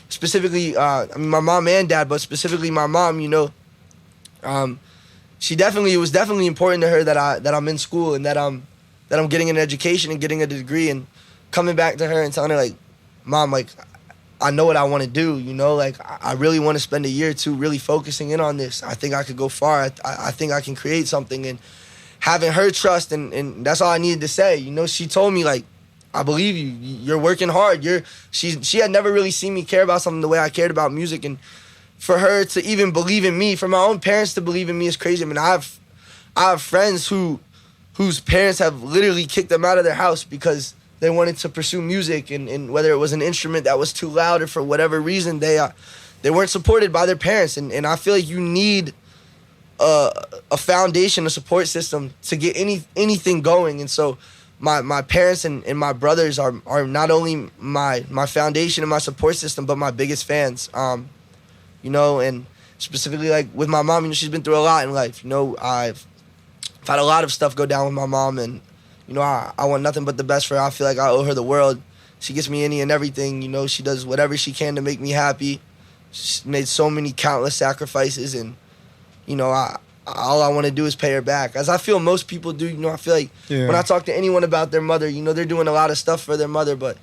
specifically, my mom and dad, but specifically my mom, you know, it was definitely important to her that I'm in school and that I'm getting an education and getting a degree, and coming back to her and telling her, like, Mom, like, I know what I want to do, you know, like, I really want to spend a year or two really focusing in on this. I think I could go far. I think I can create something. And having her trust, and that's all I needed to say. You know, she told me, like, I believe you. You're working hard. She had never really seen me care about something the way I cared about music, and for her to even believe in me, for my own parents to believe in me is crazy. I mean, I have friends whose parents have literally kicked them out of their house because they wanted to pursue music, and whether it was an instrument that was too loud or for whatever reason, they weren't supported by their parents. And I feel like you need a foundation, a support system to get anything going. And so my parents and my brothers are not only my foundation and my support system, but my biggest fans. You know, and specifically like with my mom, you know, she's been through a lot in life. You know, I've had a lot of stuff go down with my mom, and you know, I want nothing but the best for her. I feel like I owe her the world. She gets me any and everything. You know, she does whatever she can to make me happy. She's made so many countless sacrifices, and you know, all I want to do is pay her back, as I feel most people do. You know, I feel like when I talk to anyone about their mother, you know, they're doing a lot of stuff for their mother, but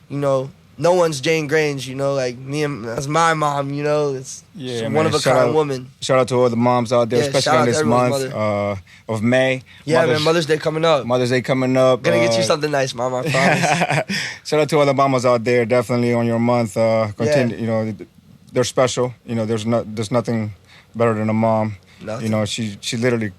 you know, no one's Jane Grange, you know, like me, and that's my mom, you know. It's one of a kind woman. Shout out to all the moms out there, especially in this month of May. Yeah, man, Mother's Day coming up. Mother's Day coming up. Gonna get you something nice, Mom, I promise. Shout out to all the mamas out there, definitely on your month. Continue, you know, they're special. You know, there's nothing better than a mom. Nothing. You know, she literally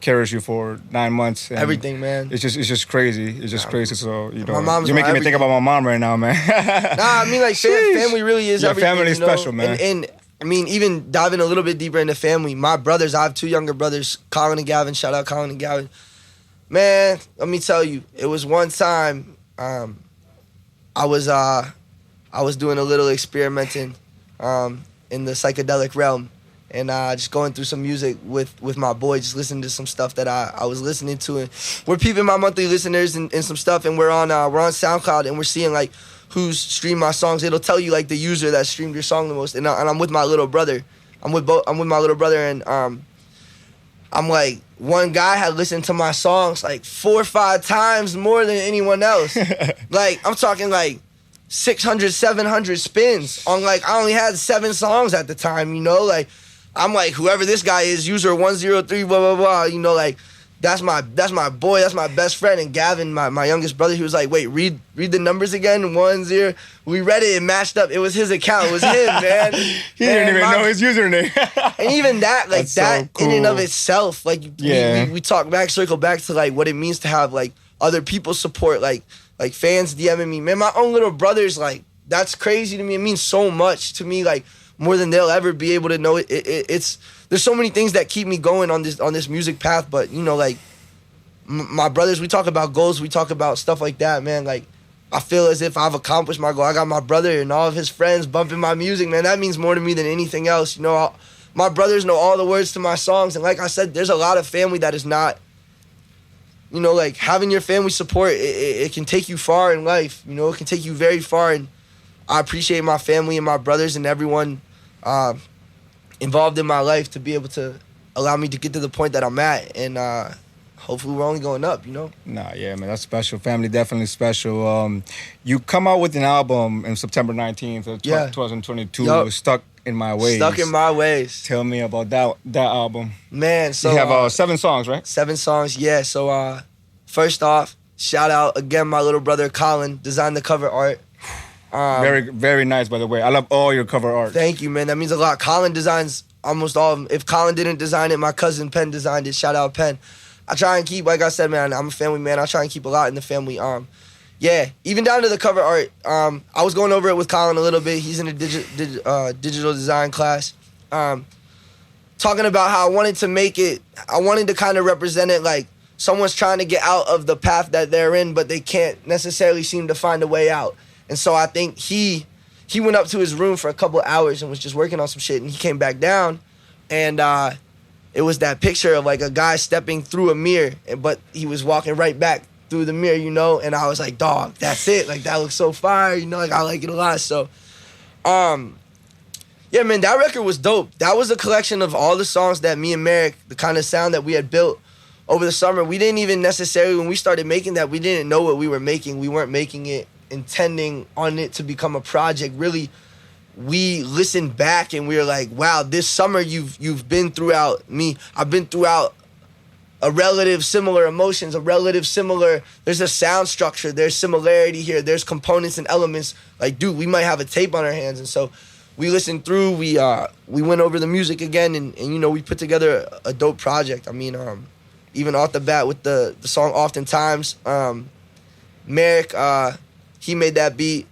carries you for 9 months. And everything, man. It's just crazy. It's just crazy. So, you know, my mom's you're making me think about my mom right now, man. Nah, I mean, like, family really is everything. Family is special, man. And I mean, even diving a little bit deeper into family, my brothers, I have 2 younger brothers, Colin and Gavin. Shout out Colin and Gavin. Man, let me tell you, it was one time I was doing a little experimenting in the psychedelic realm. And just going through some music with my boy, just listening to some stuff that I was listening to. And we're peeping my monthly listeners and some stuff, and we're on SoundCloud, and we're seeing like who's streamed my songs. It'll tell you like the user that streamed your song the most. And I'm with my little brother. I'm with my little brother, and I'm like, one guy had listened to my songs like 4 or 5 times more than anyone else. Like, I'm talking like 600, 700 spins on, like, I only had 7 songs at the time, you know, like. I'm like, whoever this guy is, user 103, blah, blah, blah. You know, like, that's my boy, that's my best friend. And Gavin, my youngest brother, he was like, wait, read the numbers again, 10. We read it, it matched up. It was his account. It was him, man. He didn't even know his username. And even that, like, that's that so cool. In and of itself, like, we circle back to, like, what it means to have, like, other people's support, like fans DMing me. Man, my own little brothers, like, that's crazy to me. It means so much to me, like, more than they'll ever be able to know. It's there's so many things that keep me going on this music path, but you know, like my brothers, we talk about goals, we talk about stuff like that, man. Like, I feel as if I've accomplished my goal. I got my brother and all of his friends bumping my music, man. That means more to me than anything else. You know, my brothers know all the words to my songs, and like I said, there's a lot of family that is not, you know, like having your family support, it can take you far in life. You know, it can take you very far, and I appreciate my family and my brothers and everyone involved in my life to be able to allow me to get to the point that I'm at. And hopefully we're only going up, you know? Nah, yeah, man, that's special. Family definitely special. You come out with an album on September 19th of 2022, yep. Stuck in My Ways. Stuck in My Ways. Tell me about that album. Man, so... You have 7 songs, right? 7 songs, yeah. So first off, shout out again my little brother Colin, designed the cover art. Very, very nice, by the way. I love all your cover art. Thank you, man. That means a lot. Colin designs almost all of them. If Colin didn't design it, my cousin Penn designed it. Shout out Penn. I try and keep, like I said, man, I'm a family man. I try and keep a lot in the family. Yeah, even down to the cover art. I was going over it with Colin a little bit. He's in a digital design class. Talking about how I wanted to make it, I wanted to kind of represent it like someone's trying to get out of the path that they're in, but they can't necessarily seem to find a way out. And so I think he went up to his room for a couple of hours and was just working on some shit, and he came back down, and it was that picture of like a guy stepping through a mirror, but he was walking right back through the mirror, you know, and I was like, dog, that's it. Like, that looks so fire, you know, like I like it a lot. So, yeah, man, that record was dope. That was a collection of all the songs that me and Merrick, the kind of sound that we had built over the summer. We didn't even necessarily, when we started making that, we didn't know what we were making. We weren't making it intending on it to become a project. Really, we listened back and we were like, wow, this summer you've been throughout me. I've been throughout a relative similar emotions, there's a sound structure, there's similarity here, there's components and elements. Like, dude, we might have a tape on our hands. And so we listened through. We went over the music again, and you know, we put together a dope project. I mean, even off the bat with the song "Oftentimes," Merrick, he made that beat.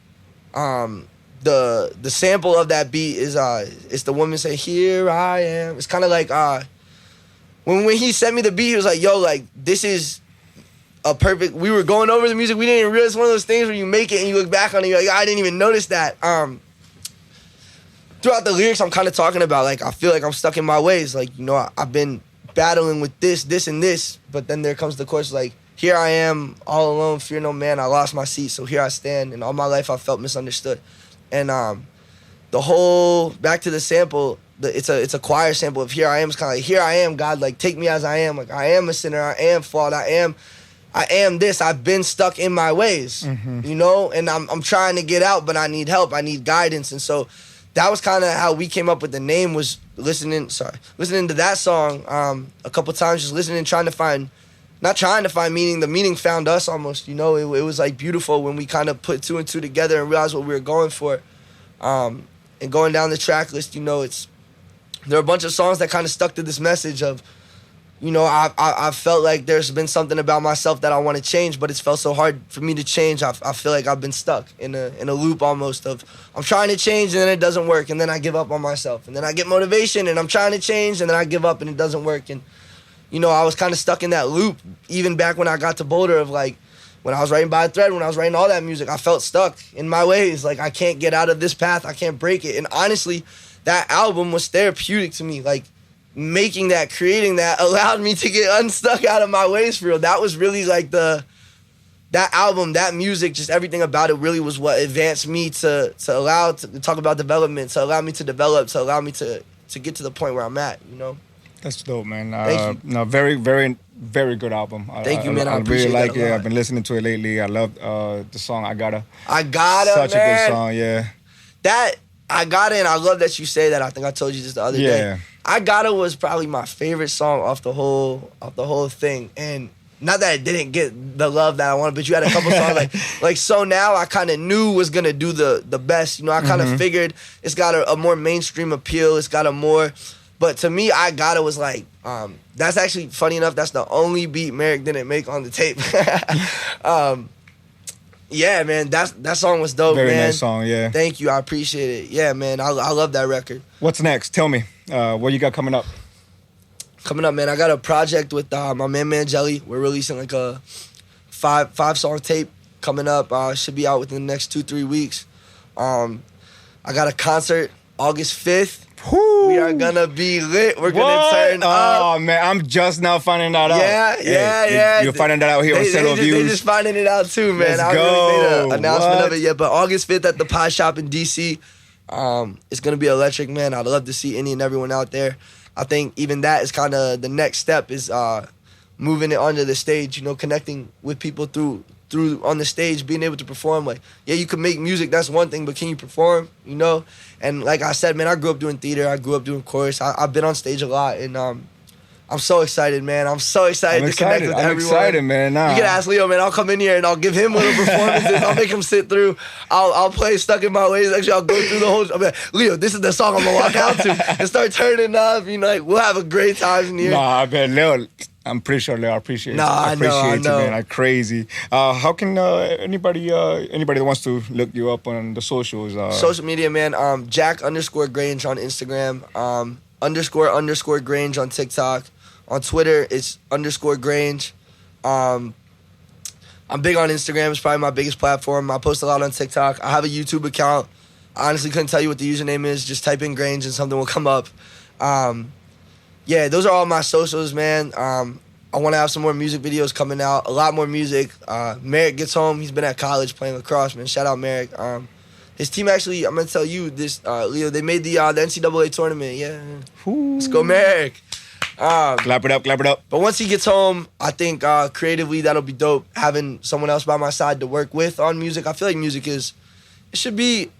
The sample of that beat is it's the woman saying, "Here I am." It's kind of like when he sent me the beat, he was like, "Yo, like this is a perfect." We were going over the music, we didn't even realize. One of those things where you make it and you look back on it, you're like, I didn't even notice that. Throughout the lyrics, I'm kind of talking about like I feel like I'm stuck in my ways. Like, you know, I've been battling with this, and this, but then there comes the chorus like, "Here I am, all alone, fear no man. I lost my seat, so here I stand. And all my life I felt misunderstood." And the whole back to the sample, it's a choir sample of "Here I am." It's kind of like, "Here I am, God, like take me as I am. Like I am a sinner, I am flawed, I am this. I've been stuck in my ways, you know, and I'm trying to get out, but I need help. I need guidance." And so that was kind of how we came up with the name. Was listening to that song a couple times, just listening, not trying to find meaning. The meaning found us almost, you know. It was like beautiful when we kind of put two and two together and realized what we were going for. And going down the track list, you know, there are a bunch of songs that kind of stuck to this message of, you know, I felt like there's been something about myself that I want to change, but it's felt so hard for me to change. I feel like I've been stuck in a loop almost of I'm trying to change and then it doesn't work, and then I give up on myself, and then I get motivation and I'm trying to change and then I give up and it doesn't work. And you know, I was kind of stuck in that loop even back when I got to Boulder of like, when I was writing By a Thread, when I was writing all that music, I felt stuck in my ways. Like, I can't get out of this path. I can't break it. And honestly, that album was therapeutic to me. Like, making that, creating that allowed me to get unstuck out of my ways for real. That was really like that album, that music, just everything about it really was what advanced me to talk about development, to allow me to develop, to allow me to get to the point where I'm at, you know? That's dope, man. Thank you. No, very, very, very good album. Thank you, man. I really appreciate like that a it. lot. I've been listening to it lately. I love the song I Gotta. Such a good song, yeah. That I Gotta, and I love that you say that. I think I told you this the other day. Yeah. I Gotta was probably my favorite song off the whole thing. And not that it didn't get the love that I wanted, but you had a couple songs like So Now I kind of knew was gonna do the best. You know, I kind of figured it's got a more mainstream appeal. It's got a more. But to me, I Gotta was like, that's actually, funny enough, that's the only beat Merrick didn't make on the tape. Yeah, man, that song was dope, man. Very nice song, yeah. Thank you, I appreciate it. Yeah, man, I love that record. What's next? Tell me, what you got coming up? Coming up, man, I got a project with my man Mangelli. We're releasing like a five song tape coming up. Should be out within the next 2-3 weeks. I got a concert August 5th. Woo. We are gonna be lit. We're gonna turn up. Oh man, I'm just now finding that out. Yeah. You're finding that out here on Settle Views. They just finding it out too, man. Let's I go. really made an announcement of it yet, but August 5th at the Pie Shop in DC. It's gonna be electric, man. I'd love to see any and everyone out there. I think even that is kind of the next step, is moving it onto the stage. You know, connecting with people through on the stage, being able to perform. Like, yeah, you can make music, that's one thing, but can you perform, you know? And like I said, man, I grew up doing theater, I grew up doing chorus, I've been on stage a lot, and I'm so excited, man. I'm so excited to connect with everyone. I'm excited, man. Nah. You can ask Leo, man. I'll come in here and I'll give him little performances. I'll make him sit through. I'll play Stuck in My Ways. Actually, I'll go through the whole. I'll be like, Leo, this is the song I'm gonna walk out to and start turning up. You know, like, we'll have a great time in here. Nah, man, Leo. I'm pretty sure Leo appreciates. I appreciate you, man. Like crazy. How can anybody that wants to look you up on the socials? Social media, man. Jack_Grange on Instagram. _ Grange on TikTok. On Twitter, it's _Grange. I'm big on Instagram. It's probably my biggest platform. I post a lot on TikTok. I have a YouTube account. I honestly couldn't tell you what the username is. Just type in Grange and something will come up. Yeah, those are all my socials, man. I want to have some more music videos coming out. A lot more music. Merrick gets home. He's been at college playing lacrosse, man. Shout out Merrick. His team actually, I'm going to tell you this, Leo, they made the NCAA tournament. Yeah. Ooh. Let's go, Merrick. Clap it up. But once he gets home, I think creatively that'll be dope. Having someone else by my side to work with on music. I feel like music it should be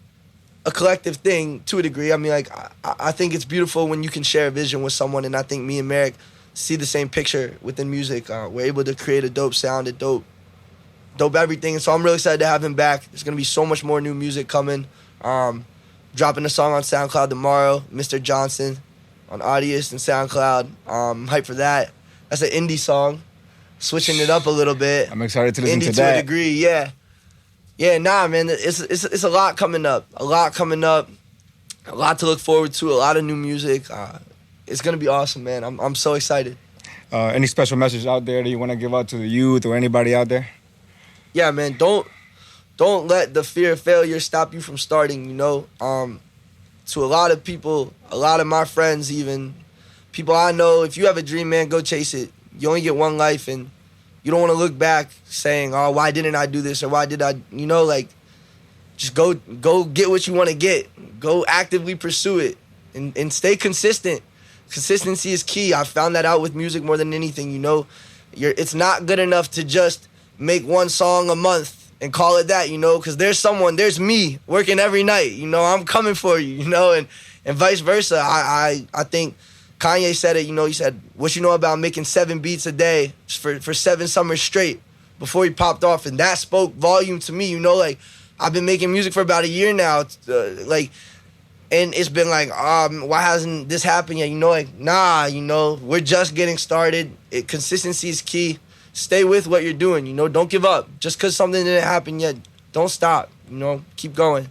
a collective thing to a degree. I mean, like, I think it's beautiful when you can share a vision with someone, and I think me and Merrick see the same picture within music. We're able to create a dope sound, a dope everything. And so I'm really excited to have him back. There's going to be so much more new music coming. Dropping a song on SoundCloud tomorrow, Mr. Johnson on Audius and SoundCloud. I'm hyped for that. That's an indie song. Switching it up a little bit. I'm excited to listen indie to that. To a degree, yeah. Yeah, nah, man. It's a lot coming up. A lot coming up. A lot to look forward to. A lot of new music. It's gonna be awesome, man. I'm so excited. Any special message out there that you want to give out to the youth or anybody out there? Yeah, man. Don't let the fear of failure stop you from starting. You know, to a lot of people, a lot of my friends, even people I know, if you have a dream, man, go chase it. You only get one life, and you don't want to look back saying, "Oh, why didn't I do this?" or "Why did I?" You know, like, just go get what you want to get. Go actively pursue it, and stay consistent. Consistency is key. I found that out with music more than anything. You know, it's not good enough to just make one song a month and call it that. You know, because there's me working every night. You know, I'm coming for you. You know, and vice versa. I think Kanye said it. You know, he said, "What you know about making 7 beats a day for 7 summers straight?" Before he popped off, and that spoke volume to me. You know, like, I've been making music for about a year now. And it's been like, why hasn't this happened yet? You know, like, nah, you know, we're just getting started. Consistency is key. Stay with what you're doing, you know, don't give up. Just because something didn't happen yet, don't stop, you know, keep going.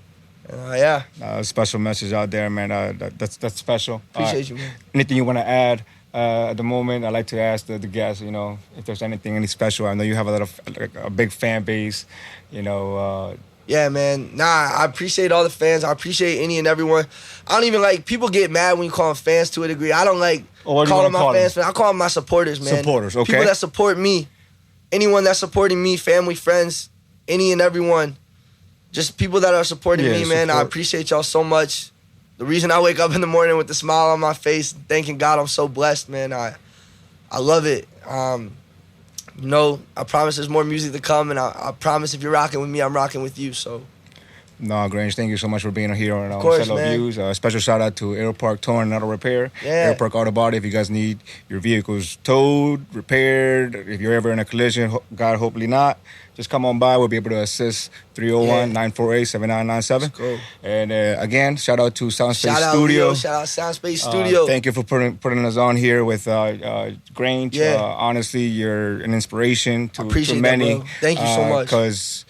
Yeah. Special message out there, man. That's special. Appreciate you, man. Anything you want to add at the moment? I'd like to ask the guests, you know, if there's any special. I know you have a big fan base, you know. Yeah, man. Nah, I appreciate all the fans. I appreciate any and everyone. I don't even like, people get mad when you call them fans to a degree. I don't like calling my fans. I call them my supporters, man. Supporters, okay. People that support me. Anyone that's supporting me, family, friends, any and everyone. Just people that are supporting me, man. I appreciate y'all so much. The reason I wake up in the morning with a smile on my face, thanking God I'm so blessed, man. I love it. You know, I promise there's more music to come, and I promise if you're rocking with me, I'm rocking with you, so. No, Grange, thank you so much for being here on Cello Views. Special shout out to Aero Park Towing and Auto Repair. Yeah. Aero Park Auto Body, if you guys need your vehicles towed, repaired, if you're ever in a collision, God, hopefully not, just come on by. We'll be able to assist. 301-948-7997. Let's go. And again, shout out to Soundspace Studio. Shout out Soundspace Studio. Thank you for putting us on here with Grange. Yeah. Honestly, you're an inspiration to That, many. bro. Thank you so much. Because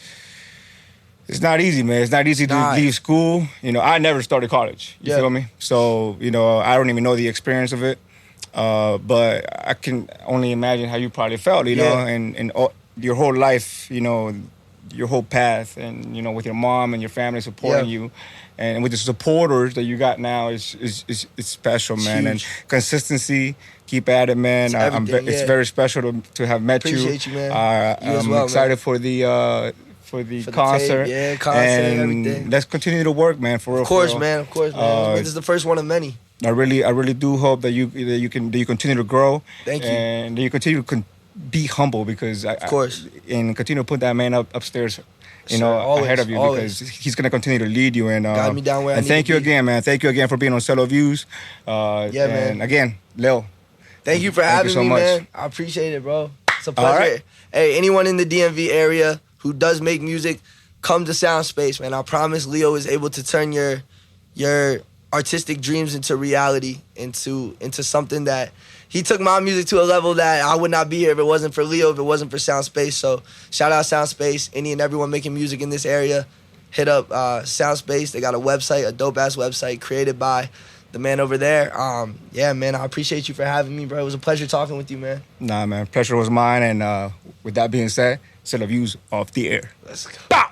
it's not easy, man. It's not easy to leave school. You know, I never started college. You feel me? So, you know, I don't even know the experience of it. But I can only imagine how you probably felt, you know, and your whole life, you know, your whole path, and, you know, with your mom and your family supporting you, and with the supporters that you got now, it's special, man. And consistency, keep at it, man. It's very special to have met you. Appreciate you, man. I'm excited for the concert. Concert and everything. Let's continue to work, man. For real. Of course, man. This is the first one of many. I really do hope that you continue to grow. Thank you. And that you continue to be humble, because of course, and continue to put that man upstairs, always, ahead of you, because he's gonna continue to lead you. And got me down where I need thank to you be. again, man. Thank you again for being on Cello Views. Man. And again, Lil, thank you for having me, man. I appreciate it, bro. It's a pleasure. Right. Hey, anyone in the DMV area who does make music, come to Soundspace, man. I promise Leo is able to turn your artistic dreams into reality, into something that he took my music to a level that I would not be here if it wasn't for Leo, if it wasn't for Soundspace. So shout out Soundspace, any and everyone making music in this area. Hit up Soundspace. They got a website, a dope-ass website created by the man over there. Yeah, man, I appreciate you for having me, bro. It was a pleasure talking with you, man. Nah, man, pleasure was mine. And with that being said, Cello Views off the air. Let's go. Bow!